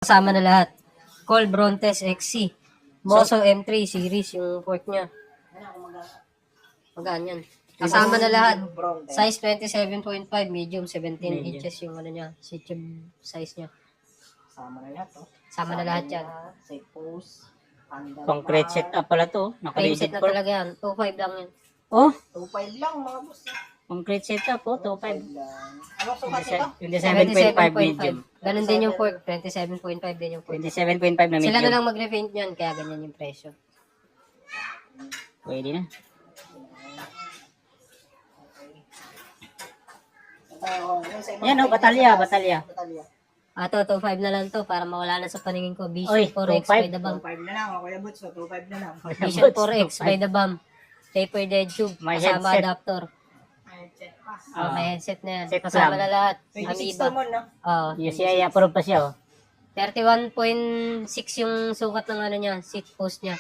Kasama na lahat. Cole Brontes XC. Moso M3 series yung port niya. Magaan yan. Kasama na lahat. Size 27.5, medium 17 inches yung ano niya, system size niya. Sama na lahat, oh. Sama na lahat yan. Set post. Concrete setup pala to. Frame Naka-rigid set na port. talaga yan. 2.5 lang yan. Oh, 2.5 lang mga boss. concrete setup po. 2.5. Anong sukat ito? 27.5 medium. Ganun din yung port. 27.5 din yung port. 27.5 na Sila na medium. lang magre-paint niyan, kaya ganyan yung presyo. Pwede na. Yan oh, batalya. Batalya. Ato, 2.5 na lang to para mawala na sa paningin ko. Oy, Vision 4X by the 2.5 bump. na lang, Kuya Butch. 2.5 na lang. Vision 4X by the bump. Taper dead tube. May Kasama headset. adapter. May headset na yan. Set Kasama lang. na lahat. 26 Amoeba. naman, no? Oo. Yung siya, approve pa siya oh. 31.6 yung sukat ng ano niya, seat post niya.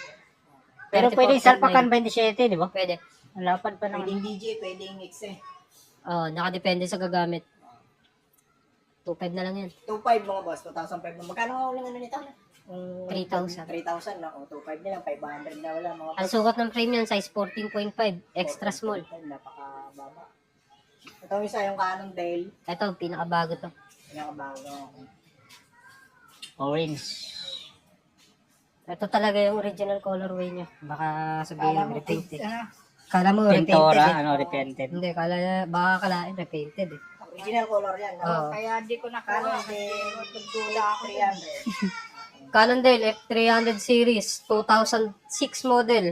Pero 34.9. pwede salpakan 27, di ba? Pwede. Ang lapad pa ng... Pwedeng DJ, pwedeng X eh. Oo, nakadepende sa gagamit. 2.5 na lang yan. 2.5 mga boss, 2,500 na. Magkano nga ulang ano nito? 3,000. 3,000 na. O, 2.5 na lang, 500 na wala mga Ang sukat ng frame yan, size 14.5, extra small. Napakababa. Ito yung isa, yung Cannondale. Ito, pinakabago to. Pinakabago. Orange. Ito talaga yung original colorway niya. Baka sabihin Kala mo, repainted. ano? Kala mo repainted Pintora, eh. ano, repented. Hindi, baka kalain repainted eh. Original color yan. No? Oo. Kaya di ko nakuha. Cannondale, tugtula ako 300. Cannondale F300 series, 2006 model.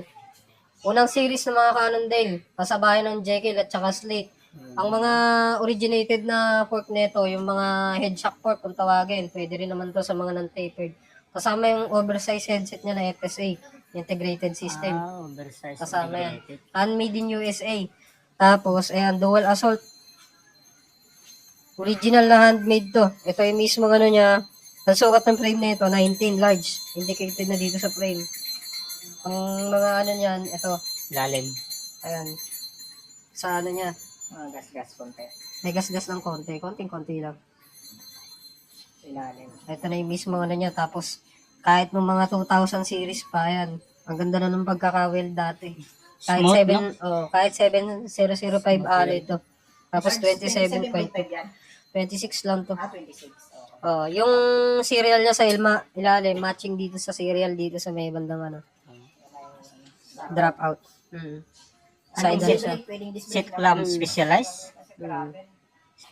Unang series ng mga Cannondale, kasabayan ng Jekyll at saka Slate. Ang mga originated na fork nito, yung mga head shock fork kung tawagin, pwede rin naman to sa mga non-tapered. Kasama yung oversized headset niya na FSA, integrated system. Ah, oversized. Kasama yan. integrated. Handmade in USA. Tapos, ayan, dual assault. Original na handmade to. Ito yung mismo ano niya. Ang sukat ng frame nito, 19 large. Indicated na dito sa frame. Ang mga ano niyan, ito. Lalim. Ayan. Sa ano niya. Mga gas-gas konti. May gas-gas ng konti. Konting-konti lang. Ilalim. Ito na yung mismo ano niya. Tapos, kahit nung mga 2000 series pa, ayan. Ang ganda na ng pagkaka-weld dati. Kahit Smooth, 7, kahit 7005 alloy ito. Tapos 27.5. 27.5 yan. 26 lang to. 26. Oh, yung serial niya sa ilalim, matching dito sa serial dito sa may bandang ano. Drop out. Side Ano, siya. Pwedeng display Seat clamp specialized. Grabe.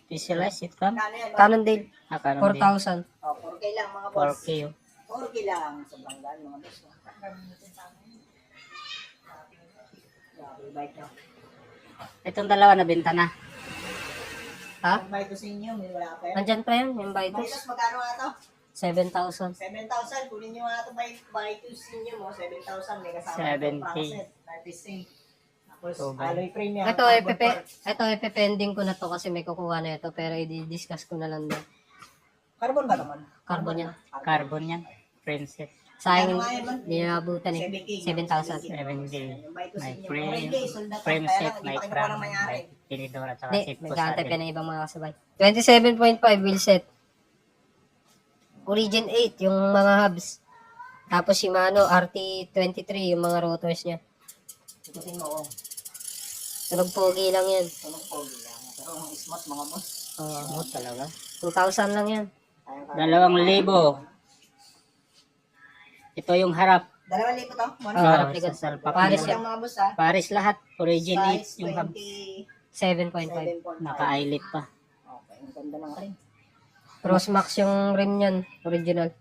Specialized seat clamp. Kano yan? Cannondale, Ah, karon 4,000. din. 4K lang mga boss. 4K oh. 4K lang. Sobrang gaan mga boss. Grabe, bike na. Itong dalawa na benta na. Ha? Ang bike ko sa inyo, may wala pa yan. Nandyan pa yan, yung Vitus. Vitus, magkano nga to? 7,000. 7,000. Kunin nyo nga ito Vitus ninyo mo. 7,000. May kasama 7K. itong set. 30 Tapos, So, alloy frame yan. Ito, Carbon parts. ipepending ko na to kasi may kukuha na ito pero i-discuss ko na lang din. Carbon ba naman? Carbon yan. Carbon yan. Frame set. Sayang, Ano nga yan, man? hindi naabutan eh. 7,000. 7K. Yung Vitus May ninyo. frame, 4K, sold out. frame Kaya set, lang, hindi may pa kinukuha crank, ng may-ari. may tinidor at saka Hindi, seat post. nag-aantay pa na ibang mga kasabay. 27.5 wheel set. Origin 8, yung mga hubs. Tapos Shimano RT23, yung mga rotors niya. Ikutin mo, oh. Tunog pogi lang yan. Tunog pogi lang. Pero ang smooth mga boss. Smooth talaga. 2,000 lang yan. 2,000. Ito yung harap. 2,000 to? One Oh, harap likod. sa salpak Pares Ito yan. lang mga boss ha. Paris lahat. Origin 8 Size yung hub. 7.5. 27.5. Naka-eyelet pa. Okay, ang ganda ng rin. Crossmax yung rim niyan. Original.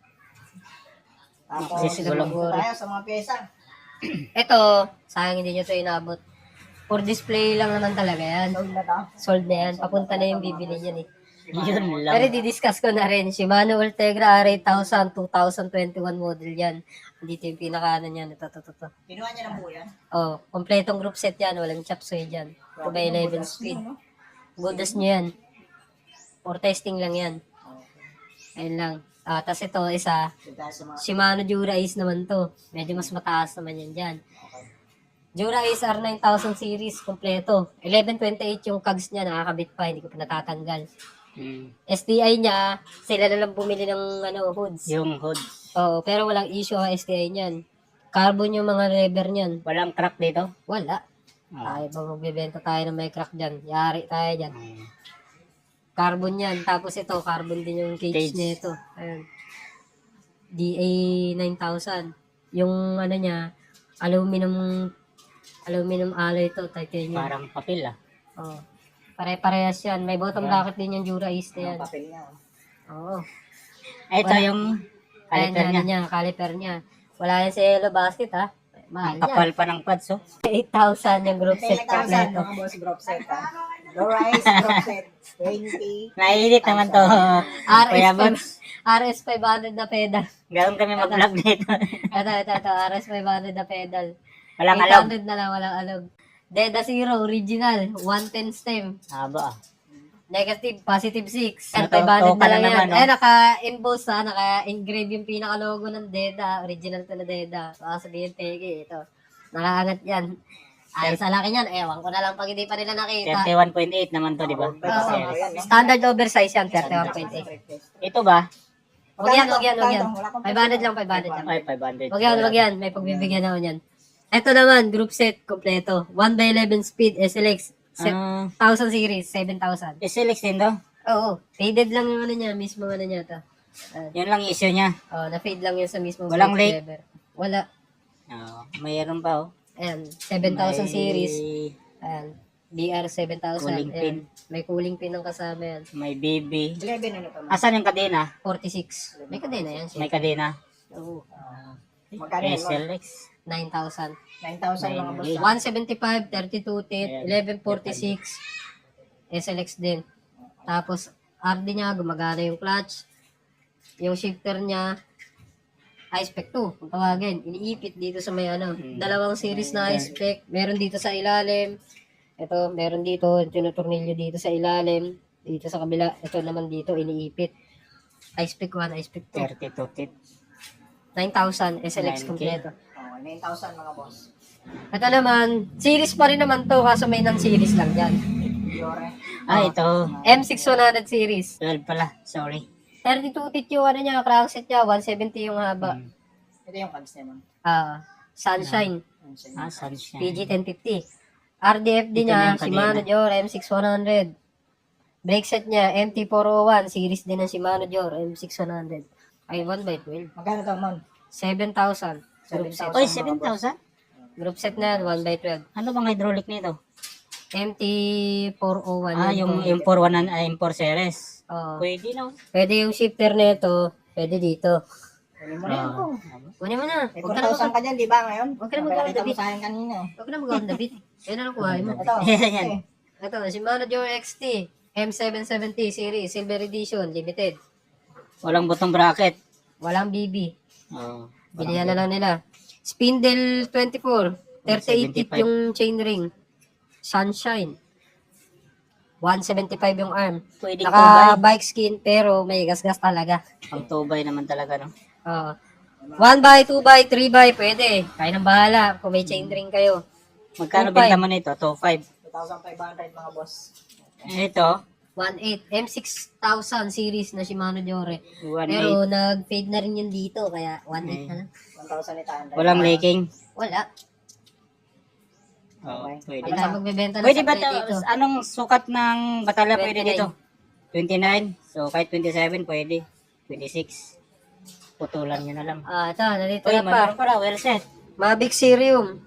Tapos, Kasi siguro- tayo sa mga pyesa. Ito, sayang hindi nyo ito inabot. For display lang naman talaga yan. Sold na to. Sold na yan. Papunta na yung bibili niyan eh. Yun Pero lang. di-discuss ko na rin. Shimano Ultegra R8000 2021 model yan. Dito yung pinaka-ano niyan. Ito. Kinuha niya ng buo yan. Oh, kompletong group set yan. Walang chop suey dyan. 2x11 speed. Goodness nyo yan. For testing lang yan. Ayun lang. Tapos ito, isa. So, tayo sa mga Shimano Jura Ace naman to. Medyo mas mataas naman yan dyan. Jura Ace R9000 series, kompleto. 1128 yung cogs niya, nakakabit pa, hindi ko pa natatanggal. STI niya, sila na lang bumili ng hoods. Yung hood. Oo, pero walang issue ang STI niyan. Carbon yung mga rubber niyan. Walang crack dito. Wala. Ay, ba magbebenta tayo ng may crack dyan. Yari tayo dyan. Carbon yan. Tapos ito, carbon din yung cage Cage. nito. Ayan. DA 9000. Yung niya, aluminum alloy to, titanium. Parang papel ah. Oh. Pare-parehas yan. May bottom bracket din yung Dura East na yan. Papel niya. Oo. Ito yung Ayan, caliper niya. caliper niya. Wala yan sa yellow basket ha. Mahal Ang yan. kapal pa ng pads oh. 8,000 yung group set 10,000 kompleto. mga boss group set ha. Low rise group set. 20. Naiinit naman to. Kuya Bones. RS 500 na pedal. Gawin kami mag-vlog dito. Ito. RS 500 na pedal. Walang alog. 800 na lang, walang alog. Deda Zero, original. 110 stem. Haba ah. Negative, positive 6. Ano And to? 500 na Toka lang na yan. naman, no? Naka-emboss naka-engrave yung pinaka-logo ng Deda. Original to na Deda. So, sabihin, teke, ito. Nakaangat yan. Ay, sa laki niyan, ewan ko na lang pag hindi pa nila nakita. 31.8 naman to, di ba? Oo. Standard oversize yan, 31.8. Ito ba? Huwag yan. 500 lang, 500 lang. Ay, 500. Wag yan. May pagbibigyan ako niyan. Ito naman, group set, kompleto. 1x11 speed, SLX. 1000 series, 7,000. SLX din to? Oo. Faded lang yung niya, mismo niya to. Yun lang issue niya. Na-fade lang yun sa mismo. Walang brake lake? lever. Wala. Mayroon pa oh. Ayan, 7,000 May series. Ayan, BR 7,000. Cooling Ayan, pin. may cooling pin ng kasama yan. May BB. 11 ano pa. Asan yung kadena? 46. May kadena yan siya. May kadena. Oo. Magkano yun? SLX. 9,000. 9,000 mga boss. 175, 32 teeth, 1146, SLX din. Tapos, RD niya, gumagana yung clutch. Yung shifter niya, iSpec 2, kung tawagin. Iniipit dito sa may dalawang series na iSpec. Meron dito sa ilalim. Ito, meron dito. Tinutornilyo dito sa ilalim. Dito sa kabila. Ito naman dito, iniipit. iSpec 1, iSpec 2. 32 teeth. 9,000, SLX 9K. kompleto. 9,000 mga boss. Ito naman, series pa rin naman to, kaso may non-series lang dyan. Fiore. Ito. M6100 series. 12 pala. Sorry. 32 teeth yung niya, crankset niya, 170 yung haba. Ito yung pads naman. Sunshine, Sunshine. PG1050. RDF din Ito na niya, yung Shimano kadena. Dior, M6100. Brake set niya, MT401, series din ng Shimano Dior, M6100. Ay, 1x12. Magkano to, Mon? 7,000. Group set. 7,000. Oy, 7,000? Group set na yan, 1x12. Ano bang hydraulic nito? MT401. Yung yan po. M41 M4 series. Oo. Pwede na. Pwede yung shifter nito, pwede dito. Kunin mo na yan po. Kunin mo na. May Huwag ka na 4,000 ka dyan, di ba ngayon? Huwag ka na mag-awal Pinakita mo David. sa akin kanina. Huwag na mag-on David. Yan na lang kuhain mo. Ito. Yan. Ito, Shimano Dior XT. M770 series, silver edition, limited. Walang butong bracket. Walang BB. Oh. Bilihan na lang nila. Spindle 24. 38 teeth 175. yung chainring. Sunshine. 175 yung arm. Pwede Naka bike skin pero may gasgas talaga. Pang tubay naman talaga, no? 1x, 2x, 3x, pwede. Kaya nang bahala kung may chainring kayo. Magkano 2.5. benta mo nito? 2.5. 2,500 mga boss. Ito, 1.8. M6000 series na Shimano Diore. 1.8. Pero nag-fade na rin yun dito. Kaya 1.8 na lang. 1,800. Walang leaking. Wala. Oo, pwede. Hindi tayo magbebenta ng Pwede ba supply to? dito. Anong sukat ng batalya pwede 29. dito? 29. So, kahit 27 pwede. 26. Putulan nyo na lang. Ito, nandito Uy, na pa. meron pala. Well set. Mavic Serium.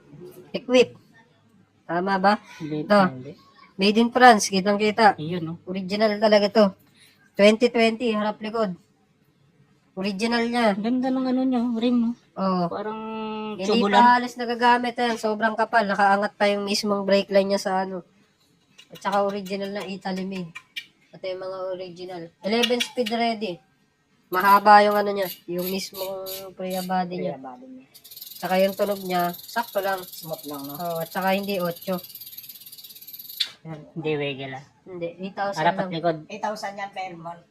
Equip. Tama ba? Ito. Made in France. Kitang-kita. Iyon, no? Original talaga to. 2020, harap likod. Original niya. Ganda ng ano nyo, rim, no? Oh. Parang Hindi tubulan. pa halos nagagamit yan. Sobrang kapal. Nakaangat pa yung mismong brake line niya sa ano. At saka original na Italy made. Ito yung mga original. 11 speed ready. Mahaba yung ano niya. Yung mismong prayer body niya. Bali niya. Saka yung tunog niya, sakto lang. Smooth lang, no? Oh, at saka hindi 8. Yan. Hindi, wiggle, ah. Hindi, 8,000 Harap at lang. likod. 8,000 yan per month.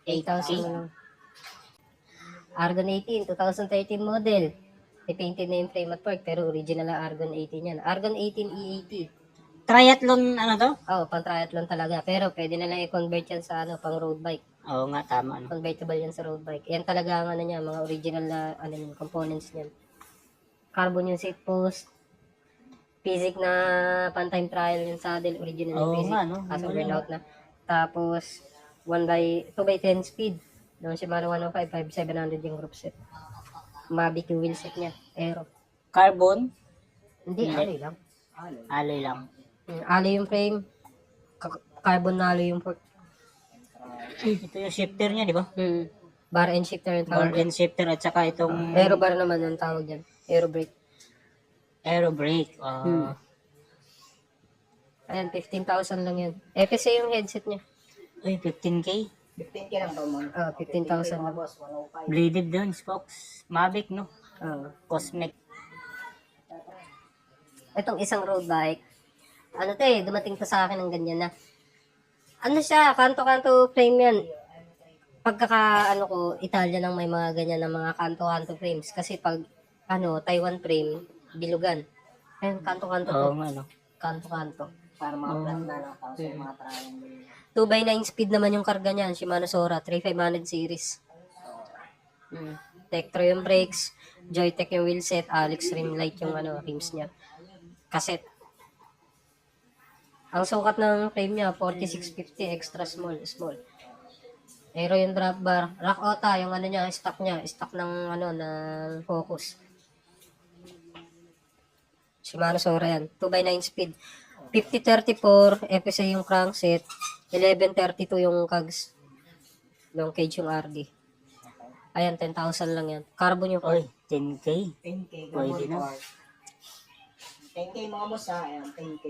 8,000 lang. Argon 18, 2013 model. Repainted na yung frame at fork, pero original na Argon 18 yan. Argon 18 E80. Triathlon, ano to? Oh, pang triathlon talaga. Pero pwede na lang i-convert yan sa ano, pang road bike. Oo nga, tama. No? Convertible yan sa road bike. Yan talaga ang ano niya, mga original na ano yung components niyan. Carbon yung seat post, Physic na pan-time trial yung saddle, original yung Oo Physic. nga, no? Kaso Wala. burnout na. Tapos 2x10 speed. Yung Shimano 105, 5700 yung group set. Mavic yung wheel set niya. Aero. Carbon, Hindi, Hindi. alloy lang. alloy lang. Alloy yung frame. Carbon na alloy yung fork. Ito yung shifter niya, di ba? Bar and shifter yung Bar tawag dyan. and shifter at saka itong Aero bar naman yung tawag dyan. Aero brake. aero brake. Ayan, 15,000 lang yan. FSA yung headset niya. Uy, 15K. 15K lang daw mo. 15,000 Mga lang. boss, 105. Bladed doon, spokes. Mavic, no? Cosmic. Itong isang road bike, ano to dumating to sa akin ng ganyan na. Ano siya, kanto-kanto frame yan. Pagkaka, ano ko, Italia lang may mga ganyan na mga kanto-kanto frames. Kasi pag, Taiwan frame, bilugan. Ayun, kanto-kanto to. Oo nga, no? Kanto-kanto. Para mga flat na lang. Tapos yung mga triangle. 2x9 speed naman yung karga niyan, Shimano Sora, 3500 series. Tektro yung brakes, Joytech yung wheelset, Alex rim light yung rims niya. Cassette. Ang sukat ng frame niya, 4650 extra small. Aero yung drop bar. Rock Ota, yung stock niya, stock ng ng Focus. Shimano Sora yan, 2x9 speed. 5034 FSA yung crankset, 1132 yung cogs. Long cage yung RD. Ayan, 10,000 lang yan. Carbon yung Uy, 10K. 10K. Pwede na. 10K mga boss ha. Ayan, 10K.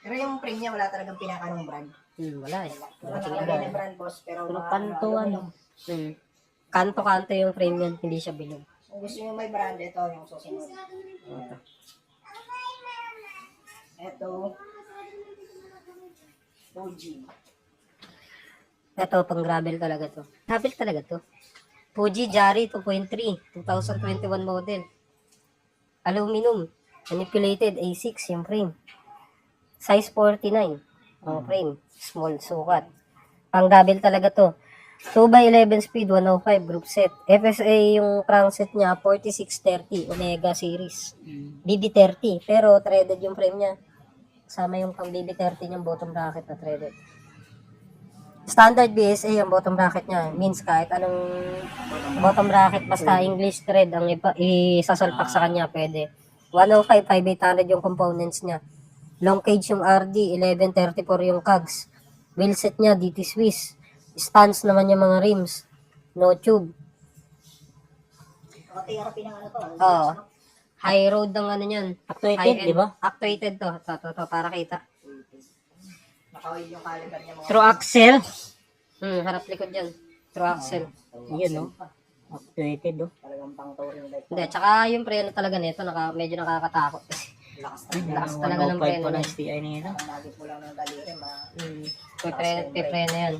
Pero yung frame niya wala talagang pinakanong brand. Wala eh. Wala nakalagay na brand boss. Pero Pero mga kanto, ano? Kanto-kanto yung frame yan, hindi siya bilog. Kung gusto nyo may brand, ito yung susunod. Ito. Fuji. Ito, pang gravel talaga to. Gravel talaga to. Fuji Jari 2.3, 2021 model. Aluminum. Manipulated A6 yung frame. Size 49. Ang frame. Small sukat. Pang gravel talaga to. 2x11 speed, 105 group set. FSA yung crankset niya, 4630 Omega series. BB30. Pero threaded yung frame niya. Kasama yung pang BB30 niyang bottom bracket na threaded. Standard BSA yung bottom bracket niya. Means kahit anong bottom bracket, basta English thread ang isasalpak sa kanya, pwede. 105, 5800 yung components niya. Long cage yung RD, 1134 yung cogs. Wheelset niya, DT Swiss. Stance naman yung mga rims. No tube. TRP ng ano to. Oo. High road ng niyan. Actuated, di ba? Actuated to. To, para kita. Nakawil yung caliber niya mga True axle. Harap likod yan. True axle. Yun, no? Actuated, no? talagang pang touring bike. Hindi, tsaka yung preno talaga nito, medyo nakakatakot. Lakas talaga ng 105 preno pa niya. ng STI na yun. Nagit mo lang ng daliri, Pipreno yan.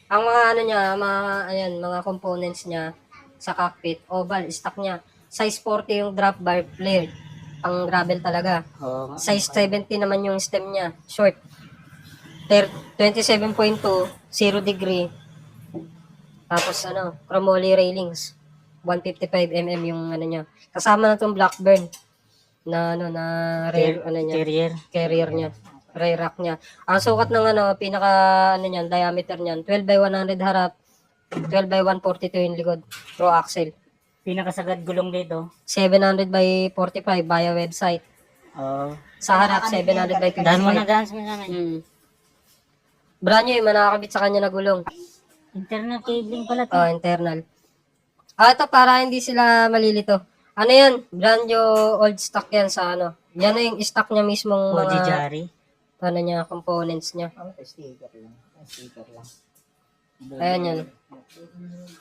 Ang mga mga components niya sa cockpit, oval, stock niya. Size 40 yung drop bar flared. Ang gravel talaga. Oo nga. Size 70 naman yung stem niya. Short. 27.2, 0 degree. Tapos chromoly railings. 155 mm yung niya. Kasama na tong Blackburn na rear niya, Carrier. carrier niya, rear rack niya. Ang sukat ng pinaka niyan, diameter niyan, 12 by 100 harap, 12 by 142 yung likod, pro axle. Pinakasagad gulong dito. 700 by 45 via website. Oo. Sa harap 700 by 55. Daan mo na namin. Brand new yung nakakabit sa kanya na gulong. Internal cabling pala to. Internal. Ito para hindi sila malilito. Ano yan? Brand new old stock yan sa Yan na yung stock niya mismong Fuji mga Jari. components niya. Sticker lang. Sticker lang. Ayan yan.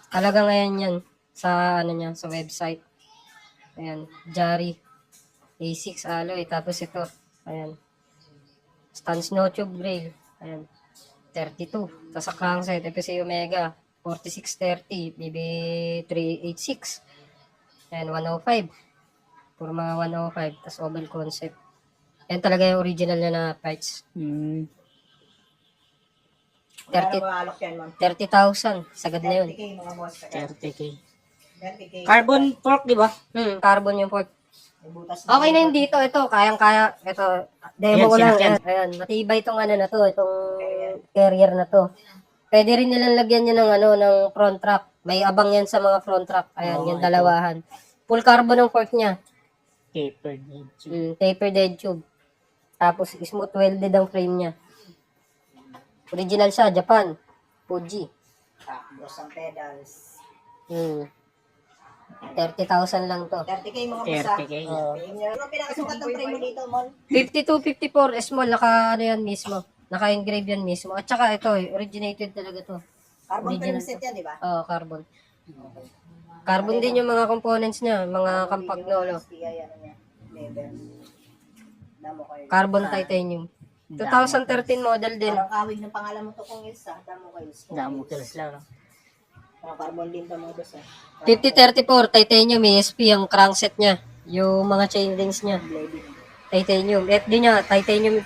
Talaga ngayon yan sa niya, sa website. Ayan, Jari. A6 alloy. Tapos ito. Ayan. Stance no tube rail. Ayan. 32. Tapos sa crankset, FSA Omega. 4630. BB386. Ayan, 105. Puro mga 105. Tapos oval concept. Yan talaga yung original niya na parts. Hmm. Wala 30 na maalok yan, ma'am. 30,000. Sagad na yun. 30K mga boss. 30K. 30K. Carbon fork, di ba? Carbon yung fork. May butas na. Okay na yun dito. Ito, kayang-kaya. Ito, demo Ayan, ko lang. sinakyan. Ayan, matibay itong ano na to. Itong carrier na to. Pwede rin nilang lagyan yan ng ano, ng front track. May abang yan sa mga front track. Ayan, Oo, yung ito. dalawahan. Full carbon ang fork niya. Tapered. Tapered head tube. Tapos smooth welded ang frame niya. Original siya, Japan. Fuji. Tapos ang pedals. 30,000 lang to. 30K mga boss. 30K. Ano pinakasukat ng frame mo dito, Mon? 52, 54 small, naka ano yan mismo. Naka-engrave yan mismo. At saka ito, originated talaga to. Carbon Original frame set yan, di ba? Oo, carbon. Carbon din yung mga components niya, mga kampagnolo. SPI, ano niya. Leather. Damo kayo. Carbon titanium. 2013 model din. Parang kawig ng pangalan mo to kung Ilsa. Damo kayo. Damo kilos lang. Mga carbon din to mga boss. 5034 titanium ESP ang crankset niya. Yung mga chain rings niya. Titanium. FD niya, titanium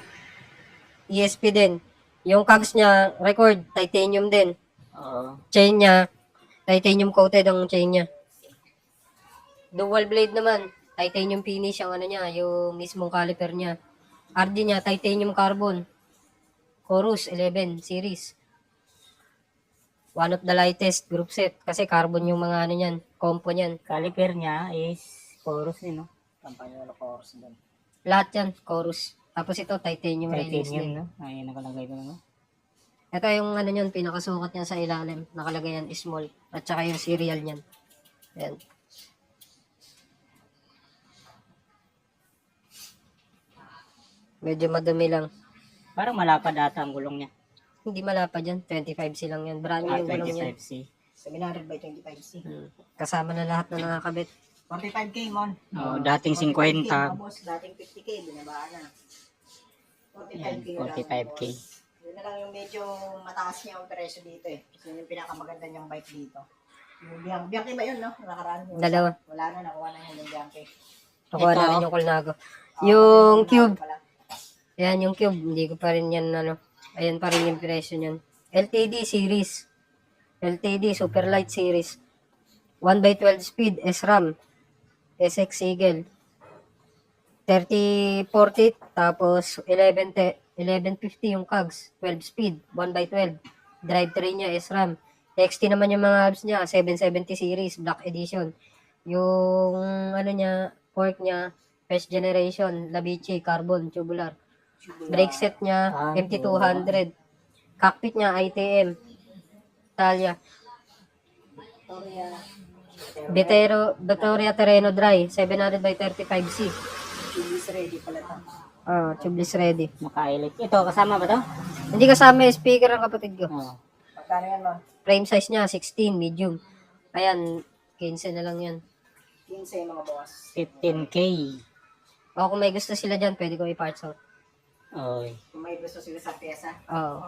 ESP din. Yung cogs niya, record, titanium din. Oo. Chain niya, titanium coated ang chain niya. Dual blade naman, titanium finish ang ano niya, yung mismong caliper niya. RD niya, titanium carbon. Chorus 11 series. One of the lightest group set kasi carbon yung mga ano niyan, compo niyan. Caliper niya is chorus eh, no? Kampanya ng course doon. Lahat yan, chorus. Tapos ito, titanium railings Titanium, din. no? Ay, nakalagay ko no? Ito yung ano niyan, pinakasukat niya sa ilalim. Nakalagay yan, small. At saka yung serial niyan. Ayan. Medyo madumi lang. Parang malapad ata ang gulong niya. Hindi malapad yan. 25C lang yan. Brand new Ah, yung gulong yan. 25C. 700 by 25C. Kasama na lahat na nakakabit. 45K, Mon. Oo, dating 45K, mga 50. boss. Dating 50K, binabaan na. 45K Yan, na lang, 45K. boss. Yun na lang yung medyo mataas niya ang presyo dito eh. Kasi yun yung pinakamaganda niyang bike dito. Yung Bianchi ba yun, no? Nakaraan yung Dalawa. Wala na, nakuha na yung Bianchi. Nakuha Ito. namin yung Colnago. Ah, Yung pati Cube. pala. Ayan yung Cube. Hindi ko pa rin yan ano. Ayan pa rin yung presyo niyan. LTD series. LTD Super Light series. 1x12 speed SRAM. SX Eagle. 3040 tapos 1150 yung cogs. 12 speed. 1x12. Drivetrain niya SRAM. XT naman yung mga hubs niya. 770 series. Black edition. Yung ano niya, fork niya, first generation, Labiche, carbon, tubular. Brake set niya, MT200. Cockpit niya, ITM. Talia. Vittoria Terreno Dry, 700 by 35C. Chili's ready pala ito. Tubeless ready. Naka-elect. Ito, kasama ba to? Hindi kasama yung speaker ng kapatid ko. Oo. Magkano yan, Mon? Frame size niya, 16, medium. Ayan, 15 na lang yan. 15 mga boss. 15K. O kung may gusto sila dyan, pwede ko i-parts out. Okay. Kung may gusto sila sa pyesa. Oo.